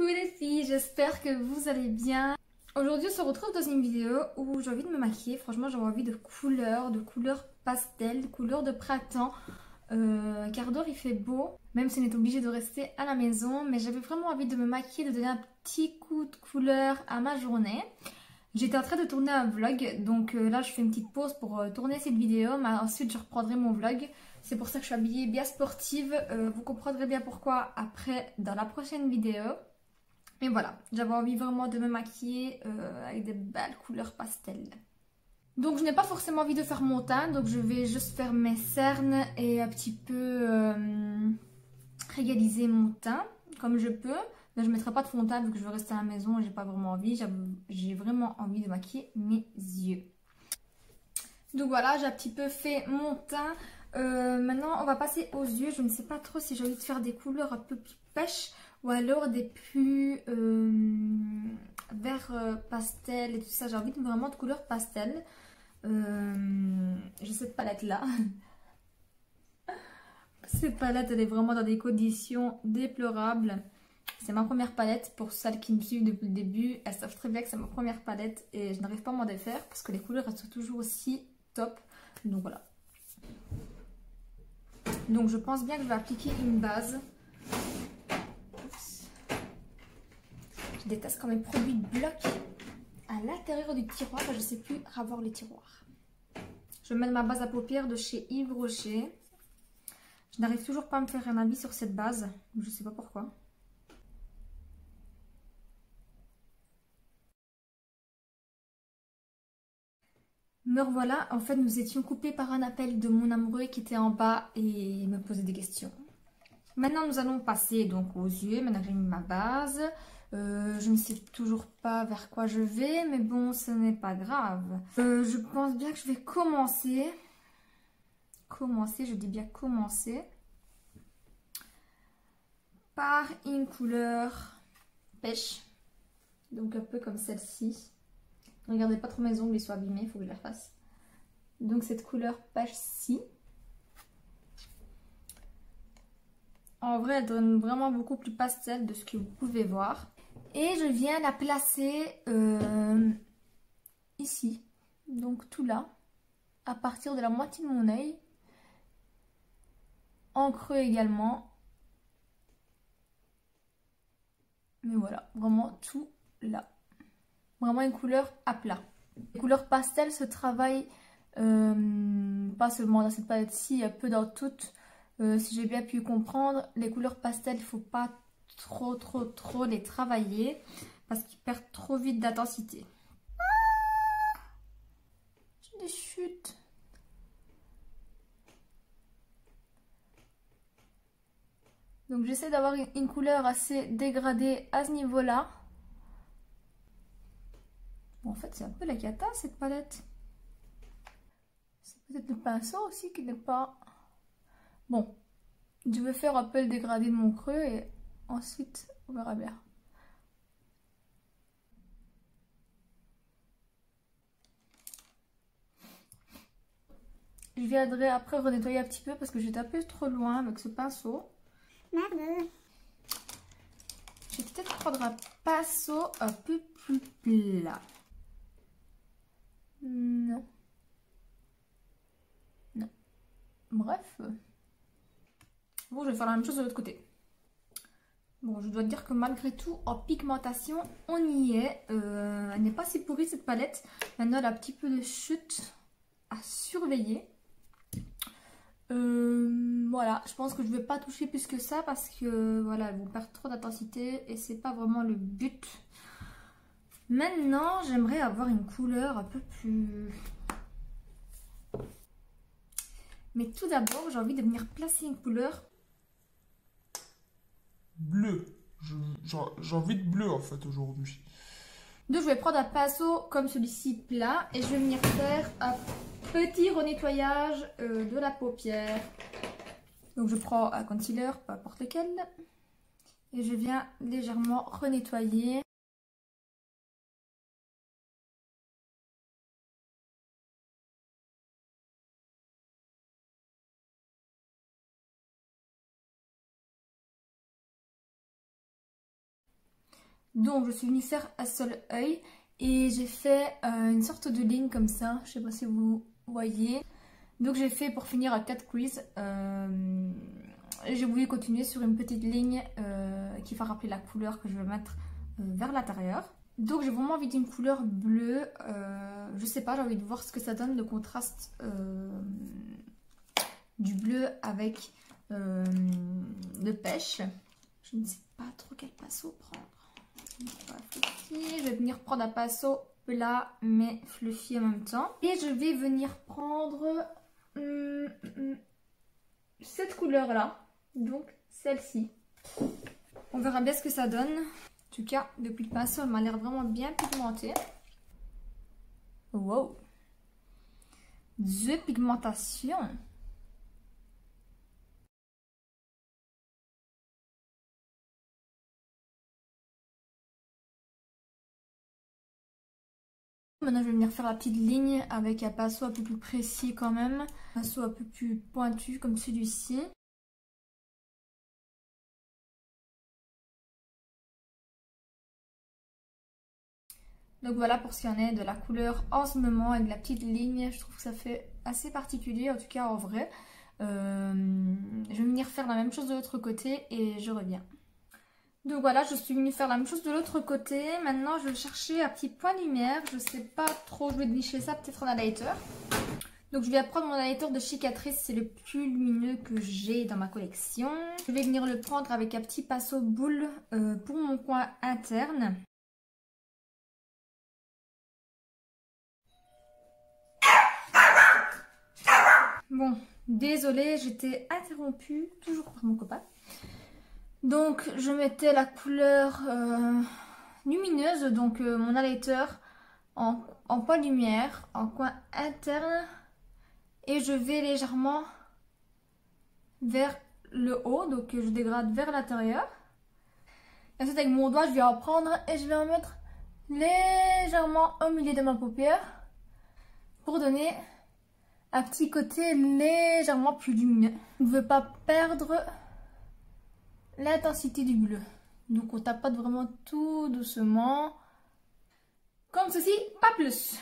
Coucou les filles, j'espère que vous allez bien. Aujourd'hui on se retrouve dans une vidéo où j'ai envie de me maquiller. Franchement j'ai envie de couleurs pastel, de couleurs de printemps. Car dehors il fait beau, même si on est obligé de rester à la maison. Mais j'avais vraiment envie de me maquiller, de donner un petit coup de couleur à ma journée. J'étais en train de tourner un vlog, donc là je fais une petite pause pour tourner cette vidéo, mais ensuite je reprendrai mon vlog. C'est pour ça que je suis habillée bien sportive, vous comprendrez bien pourquoi après dans la prochaine vidéo. Mais voilà, j'avais envie vraiment de me maquiller avec des belles couleurs pastel. Donc je n'ai pas forcément envie de faire mon teint, donc je vais juste faire mes cernes et un petit peu réaliser mon teint comme je peux. Mais je ne mettrai pas de fond de teint vu que je veux rester à la maison et j'ai pas vraiment envie. J'ai vraiment envie de maquiller mes yeux. Donc voilà, j'ai un petit peu fait mon teint. Maintenant, on va passer aux yeux. Je ne sais pas trop si j'ai envie de faire des couleurs un peu plus pêche ou alors des plus vert pastel et tout ça. J'ai envie vraiment de couleurs pastel. J'ai cette palette là. Cette palette, elle est vraiment dans des conditions déplorables. C'est ma première palette, pour celles qui me suivent depuis le début, elles savent très bien que c'est ma première palette et je n'arrive pas à m'en défaire parce que les couleurs elles sont toujours aussi top. Donc voilà. Donc je pense bien que je vais appliquer une base. Oups. Je déteste quand mes produits bloquent à l'intérieur du tiroir et je ne sais plus ravoir les tiroirs. Je vais mettre ma base à paupières de chez Yves Rocher. Je n'arrive toujours pas à me faire un avis sur cette base, je ne sais pas pourquoi. Me revoilà, en fait nous étions coupés par un appel de mon amoureux qui était en bas et me posait des questions. Maintenant nous allons passer donc aux yeux, maintenant que j'ai mis ma base. Je ne sais toujours pas vers quoi je vais, mais bon ce n'est pas grave. Je pense bien que je vais commencer, je dis bien commencer, par une couleur pêche, donc un peu comme celle-ci. Ne regardez pas trop mes ongles, ils sont abîmés, il faut que je les refasse. Donc cette couleur pêche-ci. En vrai, elle donne vraiment beaucoup plus pastel de ce que vous pouvez voir. Et je viens la placer ici. Donc tout là. À partir de la moitié de mon œil. En creux également. Mais voilà, vraiment tout là. Vraiment une couleur à plat. Les couleurs pastel se travaillent pas seulement dans cette palette-ci, un peu dans toutes. Si j'ai bien pu comprendre, les couleurs pastel, il ne faut pas trop les travailler parce qu'ils perdent trop vite d'intensité. J'ai des chutes. Donc j'essaie d'avoir une couleur assez dégradée à ce niveau-là. Bon, en fait, c'est un peu la cata cette palette. C'est peut-être le pinceau aussi qui n'est pas... Bon, je vais faire un peu le dégradé de mon creux et ensuite on verra bien. Je viendrai après renettoyer un petit peu parce que j'étais un peu trop loin avec ce pinceau. Merde. Je vais peut-être prendre un pinceau un peu plus plat. Non. Non. Bref. Bon, je vais faire la même chose de l'autre côté. Bon, je dois dire que malgré tout, en pigmentation, on y est. Elle n'est pas si pourrie cette palette. Maintenant, elle a un petit peu de chute à surveiller. Voilà, je pense que je ne vais pas toucher plus que ça parce que voilà, elles vont perdre trop d'intensité et c'est pas vraiment le but. Maintenant, j'aimerais avoir une couleur un peu plus... Mais tout d'abord, j'ai envie de venir placer une couleur bleu. J'ai envie de bleu en fait aujourd'hui. Donc je vais prendre un pinceau comme celui-ci plat et je vais venir faire un petit renettoyage de la paupière. Donc je prends un concealer, peu importe lequel, et je viens légèrement renettoyer. Donc je suis venue faire un seul œil et j'ai fait une sorte de ligne comme ça, je sais pas si vous voyez. Donc j'ai fait pour finir à 4 quiz et j'ai voulu continuer sur une petite ligne qui va rappeler la couleur que je vais mettre vers l'intérieur. Donc j'ai vraiment envie d'une couleur bleue, je sais pas, j'ai envie de voir ce que ça donne, le contraste du bleu avec le pêche. Je ne sais pas trop quel pinceau prendre. Je vais venir prendre un pinceau plat mais fluffy en même temps. Et je vais venir prendre cette couleur là, donc celle-ci. On verra bien ce que ça donne. En tout cas, depuis le pinceau, elle m'a l'air vraiment bien pigmentée. Wow! De pigmentation. Maintenant, je vais venir faire la petite ligne avec un pinceau un peu plus précis quand même. Un pinceau un peu plus pointu comme celui-ci. Donc voilà pour ce qu'il y en est de la couleur en ce moment avec la petite ligne. Je trouve que ça fait assez particulier, en tout cas en vrai. Je vais venir faire la même chose de l'autre côté et je reviens. Donc voilà, je suis venue faire la même chose de l'autre côté. Maintenant, je vais chercher un petit point lumière. Je sais pas trop, je vais dénicher ça peut-être en highlighter. Donc je vais prendre mon highlighter de chez Catrice, c'est le plus lumineux que j'ai dans ma collection. Je vais venir le prendre avec un petit pinceau boule pour mon coin interne. Bon, désolée, j'étais interrompue, toujours par mon copain. Donc je mettais la couleur lumineuse, donc mon highlighter en point lumière, en coin interne. Et je vais légèrement vers le haut, donc je dégrade vers l'intérieur. Et ensuite avec mon doigt, je vais en prendre et je vais en mettre légèrement au milieu de ma paupière pour donner un petit côté légèrement plus lumineux. On ne veut pas perdre l'intensité du bleu. Donc on tapote vraiment tout doucement. Comme ceci, pas plus.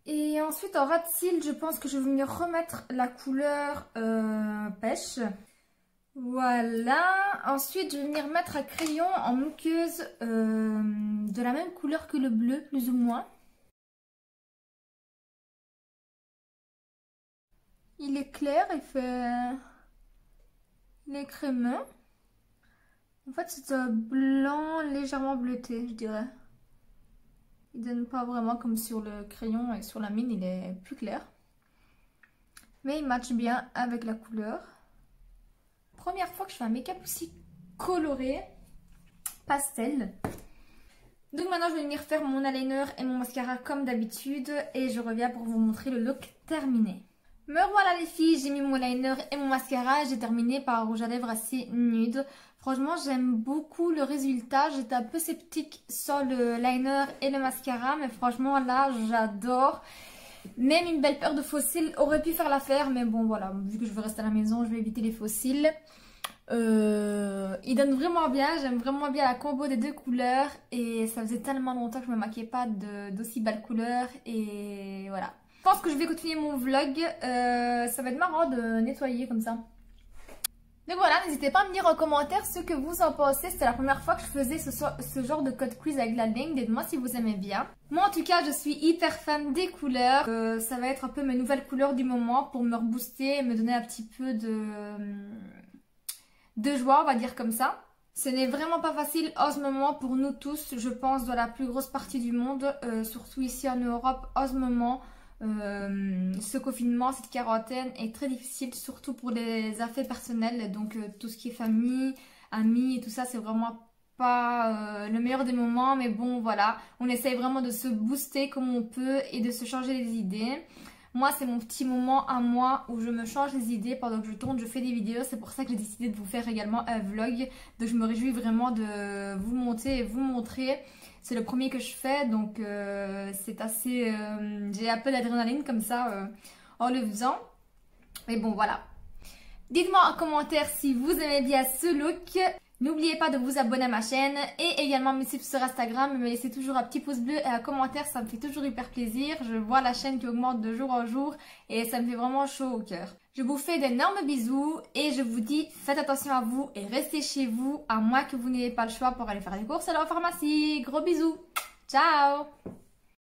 Et ensuite en ras de cils, je pense que je vais venir remettre la couleur pêche. Voilà. Ensuite, je vais venir mettre un crayon en muqueuse de la même couleur que le bleu, plus ou moins. Il est clair, il est crémeux. En fait, c'est un blanc légèrement bleuté, je dirais. Il donne pas vraiment comme sur le crayon et sur la mine, il est plus clair. Mais il matche bien avec la couleur. Première fois que je fais un make-up aussi coloré, pastel. Donc maintenant, je vais venir faire mon eyeliner et mon mascara comme d'habitude. Et je reviens pour vous montrer le look terminé. Me voilà les filles, j'ai mis mon liner et mon mascara, j'ai terminé par un rouge à lèvres assez nude. Franchement, j'aime beaucoup le résultat. J'étais un peu sceptique sur le liner et le mascara, mais franchement là, j'adore. Même une belle paire de faux cils aurait pu faire l'affaire, mais bon voilà, vu que je veux rester à la maison, je vais éviter les faux cils. Il donne vraiment bien, j'aime vraiment bien la combo des deux couleurs et ça faisait tellement longtemps que je me maquillais pas d'aussi belles couleurs et voilà. Je pense que je vais continuer mon vlog, ça va être marrant de nettoyer comme ça. Donc voilà, n'hésitez pas à me dire en commentaire ce que vous en pensez. C'était la première fois que je faisais ce genre de code quiz avec la ligne. Dites-moi si vous aimez bien. Moi en tout cas, je suis hyper fan des couleurs. Ça va être un peu mes nouvelles couleurs du moment pour me rebooster et me donner un petit peu de joie, on va dire comme ça. Ce n'est vraiment pas facile en ce moment pour nous tous, je pense, dans la plus grosse partie du monde, surtout ici en Europe en ce moment. Ce confinement, cette quarantaine est très difficile, surtout pour les affaires personnelles, donc tout ce qui est famille, amis et tout ça, c'est vraiment pas le meilleur des moments, mais bon voilà, on essaye vraiment de se booster comme on peut et de se changer les idées. Moi, c'est mon petit moment à moi où je me change les idées pendant que je tourne, je fais des vidéos. C'est pour ça que j'ai décidé de vous faire également un vlog. Donc je me réjouis vraiment de vous monter et vous montrer. C'est le premier que je fais, donc c'est assez... j'ai un peu d'adrénaline comme ça en le faisant. Mais bon, voilà. Dites-moi en commentaire si vous aimez bien ce look. N'oubliez pas de vous abonner à ma chaîne et également me suivre sur Instagram et me laisser toujours un petit pouce bleu et un commentaire, ça me fait toujours hyper plaisir. Je vois la chaîne qui augmente de jour en jour et ça me fait vraiment chaud au cœur. Je vous fais d'énormes bisous et je vous dis faites attention à vous et restez chez vous à moins que vous n'ayez pas le choix pour aller faire des courses à la pharmacie. Gros bisous, ciao!